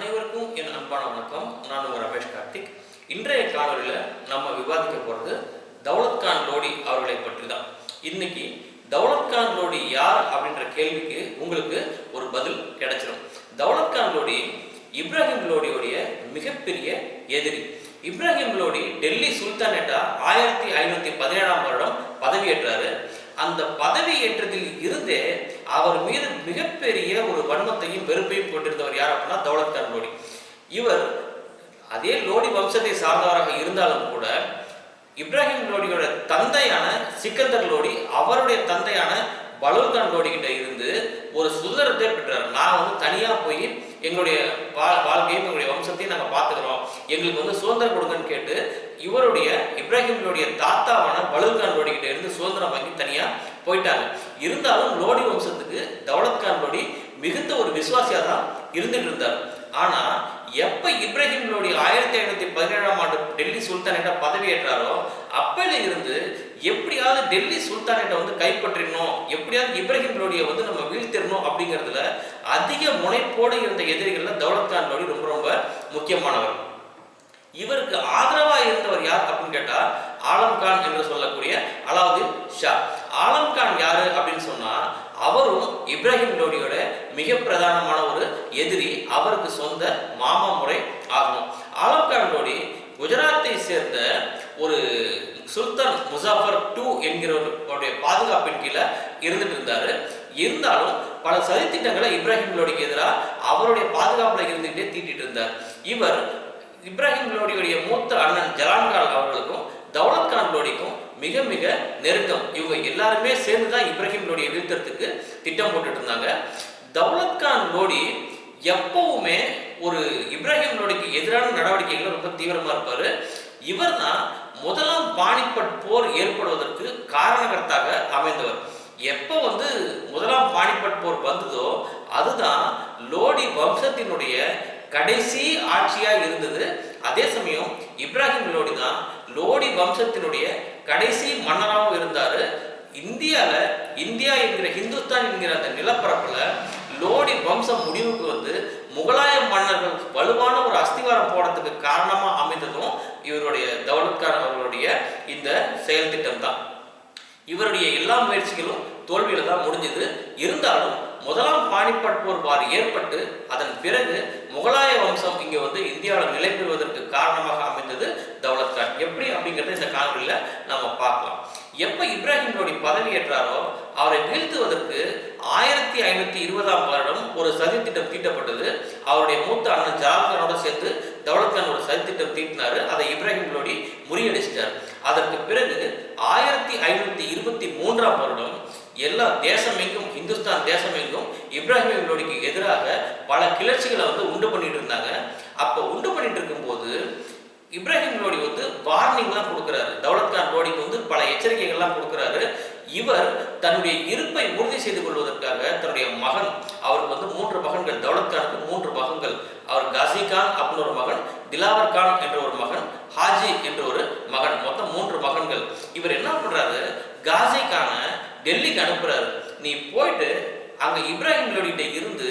அனைவருக்கும் என் அன்பான வணக்கம். நான் உங்கள் ரமேஷ் கார்த்திக். இன்றைய காணொலியில் நம்ம விவாதிக்க போகிறது தௌலத் கான் லோடி அவர்களை பற்றி தான். இன்னைக்கு தௌலத் கான் லோடி யார் அப்படின்ற கேள்விக்கு உங்களுக்கு ஒரு பதில் கிடைச்சிடும். தௌலத் கான் லோடி இப்ராஹிம் லோடியோடைய மிகப்பெரிய எதிரி. இப்ராஹிம் லோடி டெல்லி சுல்தானேட்டா 1517ஆம் வருடம் பதவியேற்றாரு. அந்த பதவி ஏற்றத்தில் இருந்தே அவர் மீது மிகப்பெரிய ஒரு வன்மத்தையும் வெறுப்பையும் கொண்டிருந்தவர் யார் அப்படின்னா தௌலத் கான் லோடி. இவர் அதே லோடி வம்சத்தை சார்ந்தவராக இருந்தாலும் கூட இப்ராஹிம் லோடியோட தந்தையான சிக்கந்தர் லோடி அவருடைய தந்தையான பலூல் கான் லோடி கிட்ட இருந்து ஒரு சுதந்திரத்தை பெற்றார். நான் தனியா போய் எங்களுடைய வாழ்க்கையும் எங்களுடைய வம்சத்தையும் நாங்கள் பார்த்துக்கிறோம், எங்களுக்கு சுதந்திரம் கொடுங்கன்னு கேட்டு இவருடைய இப்ராஹிம் லோடிய தாத்தாவான பலூல் கான் லோடி கிட்ட இருந்து சுதந்திரம் வாங்கி தனியா போயிட்டாங்க. இருந்தாலும் லோடி வம்சத்துக்கு தௌலத் கான் லோடி மிகுந்த ஒரு விசுவாசியா தான் இருந்துட்டு இருந்தார். ஆனா எப்ப இப்ராஹிம் லோடி 1517ஆம் ஆண்டு டெல்லி சுல்தானேட்டா பதவியேற்றாரோ அப்பையில இருந்து எப்படியாவது டெல்லி சுல்தானேட்டை கைப்பற்றிடணும், எப்படியாவது இப்ராஹிம் லோடியை நம்ம வீழ்த்திடணும் அப்படிங்கிறதுல அதிக முனைப்போடு இருந்த எதிரிகள்ல தௌலத் கான் லோடி ரொம்ப ரொம்ப முக்கியமானவர். இவருக்கு ஆதரவா இருந்தவர் யார் அப்படின்னு கேட்டா ஆலம் கான் என்று சொல்லக்கூடிய அலாவுதீன் ஷா. ஆலம் கான் யாரு அப்படின்னு சொன்னா அவரும் இப்ராஹிம் லோடியோட மிக பிரதானமான ஒரு எதிரி, அவருக்கு சொந்த மாமா முறை ஆகும். ஆலம் கான் லோடி குஜராத்தை சேர்ந்த ஒரு சுல்தான் முசாஃபர் II என்கிறவருடைய பாதுகாப்பின் கீழே இருந்துட்டு இருந்தாரு. இருந்தாலும் பல சதித்திட்டங்களை இப்ராஹிம் லோடிக்கு எதிராக அவருடைய பாதுகாப்புல இருந்துகிட்டே தீட்டிட்டு இருந்தார். இவர் இப்ராஹிம் லோடியுடைய மூத்த அண்ணன் ஜலான்கான் அவர்களுக்கும் தௌலத் கான் லோடிக்கும் மிக மிக நெருக்கம். இவங்க எல்லாருமே சேர்ந்துதான் இப்ராஹிம் லோடியை வீழ்த்துறதுக்கு திட்டம் போட்டுட்டு இருந்தாங்க. தௌலத் கான் லோடி எப்பவுமே ஒரு இப்ராஹிம் லோடிக்கு எதிரான நடவடிக்கைகள் ரொம்ப தீவிரமா இருப்பாரு. இவர் தான் முதலாம் பானிபட் போர் ஏற்படுவதற்கு காரணகர்த்தாக அமைந்தவர். எப்ப முதலாம் பானிபட் போர் வந்ததோ அதுதான் லோடி வம்சத்தினுடைய கடைசி ஆட்சியா இருந்தது. அதே சமயம் இப்ராஹிம் லோடி தான் லோடி வம்சத்தினுடைய கடைசி மன்னராகவும் இருந்தாரு. இந்தியா என்கிற ஹிந்துஸ்தான் என்கிற அந்த நிலப்பரப்புல லோடி வம்சம் முடிவுக்கு முகலாய மன்னர்கள் வலுவான ஒரு அஸ்திவாரம் போடுறதுக்கு காரணமா அமைந்ததும் இவருடைய தௌலத் கான் அவர்களுடைய இந்த செயல் திட்டம் தான். இவருடைய எல்லா முயற்சிகளும் தோல்வியில தான் முடிஞ்சது. இருந்தாலும் முதலாம் பானிபட் போர் ஏற்பட்டு அதன் பிறகு முகலாய வம்சம் இங்க இந்தியாவில் நிலை பெறுவதற்கு காரணமாக அமைந்தது தௌலத் கான். எப்படி அப்படிங்கறத இந்த காணொலியில நம்ம பார்க்கலாம். எப்ப இப்ராஹிம் லோடி பதவியேற்றாரோ அவரை வீழ்த்துவதற்கு 1520ஆம் வருடம் ஒரு சதி திட்டம் தீட்டப்பட்டது. அவருடைய மூத்த அண்ணன் ஜலான்கானோட சேர்த்து தௌலத் கான் ஒரு சதி திட்டம் தீட்டினாரு. அதை இப்ராஹிம் லோடி முறியடிச்சிட்டார். அதற்கு பிறகு 1523ஆம் வருடம் எல்லா தேசமெங்கும் இந்துஸ்தான் தேசமெங்கும் இப்ராஹிம் லோடிக்கு எதிராக பல கிளர்ச்சிகளை உண்டு பண்ணிட்டு இருந்தாங்க. அப்ப உண்டு பண்ணிட்டு இருக்கும் போது இப்ராஹிம் லோடி வார்னிங்லாம் கொடுக்கிறாரு. தௌலத் கான் லோடிக்கு பல எச்சரிக்கைகள்லாம் கொடுக்கிறாரு. இவர் தன்னுடைய இருப்பை உறுதி செய்து கொள்வதற்காக தன்னுடைய மகன், அவருக்கு 3 மகன்கள், தௌலத் கானுக்கு 3 மகன்கள். அவர் காசி கான் அப்படின்னு ஒரு மகன், திலாவர் கான் என்ற ஒரு மகன், ஹாஜி என்ற ஒரு மகன், மொத்தம் 3 மகன்கள். இவர் என்ன பண்றாரு, காசி கான டெல்லிக்கு அனுப்புறாரு. நீ போயிட்டு அங்க இப்ராஹிம் லோடிகிட்ட இருந்து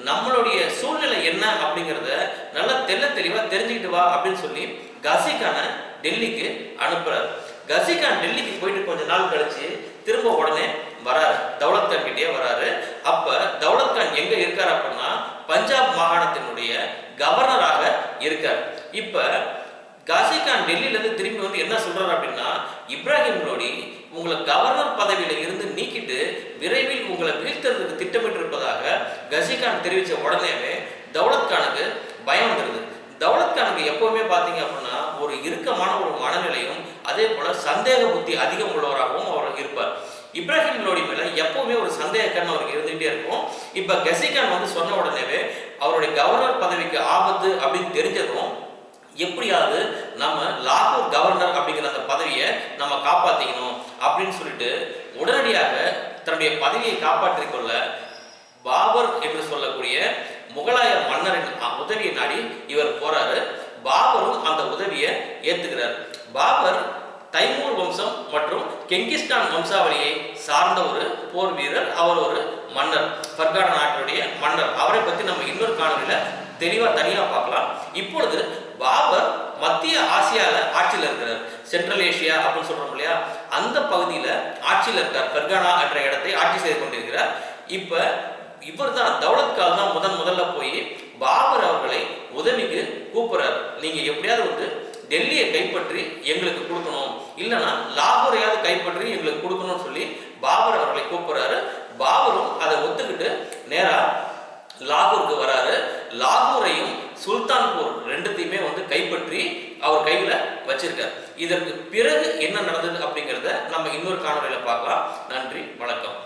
நம்மளுடைய சூழ்நிலை என்ன அப்படிங்கிறத நல்லா தெளிவா தெரிஞ்சுக்கிட்டு வா அப்படின்னு சொல்லி காசி கான டெல்லிக்கு அனுப்புறாரு. காசி கான் டெல்லிக்கு போயிட்டு கொஞ்ச நாள் கழிச்சு திரும்ப உடனே வராரு, தௌலத் கான் கிட்டே வராரு. அப்ப தௌலத் கான் எங்க இருக்காரு அப்படின்னா பஞ்சாப் மாகாணத்தினுடைய கவர்னராக இருக்கார். இப்ப காசி கான் டெல்லியில இருந்து திரும்பி என்ன சொல்றாரு அப்படின்னா, இப்ராஹிம் லோடி உங்களை கவர்னர் பதவியில இருந்து நீக்கிட்டு விரைவில் உங்களை வீழ்த்துறதுக்கு திட்டமிட்டு இருப்பதாக காசி கான் தெரிவிச்ச உடனேவே தௌலத் கானுக்கு பயம் வந்துருது. தௌலத் கானுக்கு எப்பவுமே பாத்தீங்க அப்படின்னா ஒரு இறுக்கமான ஒரு மனநிலையும் அதே போல சந்தேக புத்தி அதிகம் உள்ளவராகவும் அவர் இருப்பார். இப்ராஹிம் லோடி மேல எப்பவுமே ஒரு சந்தேக கண் அவருக்கு இருந்துகிட்டே இருக்கும். இப்ப காசி கான் சொன்ன உடனேவே அவருடைய கவர்னர் பதவிக்கு ஆபத்து அப்படின்னு தெரிஞ்சதும் எப்படியாவது நம்ம லாகூர் கவர்னர் அப்படிங்கிற அந்த பதவியை நம்ம காப்பாத்திக்கணும் அப்படின்னு சொல்லிட்டு உடனடியாக தன்னுடைய பதவியை காப்பாற்றிக் கொள்ள பாபர் என்று சொல்லக்கூடிய முகலாய மன்னரின் உதவியை நாடி இவர் போறாரு. பாபரும் அந்த உதவியை ஏத்துக்கிறார். பாபர் தைமூர் வம்சம் மற்றும் கெங்கிஸ்தான் வம்சாவளியை சார்ந்த ஒரு போர் வீரர். அவர் ஒரு மன்னர், பர்கானா நாட்டுடைய மன்னர். அவரை பத்தி நம்ம இன்னொரு காணொலியில தெளிவாக தனியாக பார்க்கலாம். இப்பொழுது பாபர் மத்திய ஆசியால ஆட்சியில் இருக்கிறார். சென்ட்ரல் ஏஷியா அப்படின்னு சொல்றோம் இல்லையா, அந்த பகுதியில் ஆட்சியில் இருக்கார். ஃபெர்கானா என்ற இடத்தை ஆட்சி செய்து கொண்டிருக்கிறார். இப்ப இவர் தான் தௌலத் கான் தான் முதல்ல போய் பாபர் அவர்களை உதவிக்கு கூப்பிடுறாரு. நீங்க எப்படியாவது டெல்லியை கைப்பற்றி எங்களுக்கு கொடுக்கணும், இல்லைன்னா லாகூரையாவது கைப்பற்றி எங்களுக்கு கொடுக்கணும்னு சொல்லி பாபர் அவர்களை கூப்பிடுறாரு. பாபரும் அதை ஒத்துக்கிட்டு நேரா லாகூருக்கு வராரு. லாகூரையும் சுல்தான்பூர் ரெண்டுத்தையுமே கைப்பற்றி அவர் கையில வச்சிருக்காரு. இதற்கு பிறகு என்ன நடந்தது அப்படிங்கிறத நம்ம இன்னொரு காணொலியில பார்க்கலாம். நன்றி, வணக்கம்.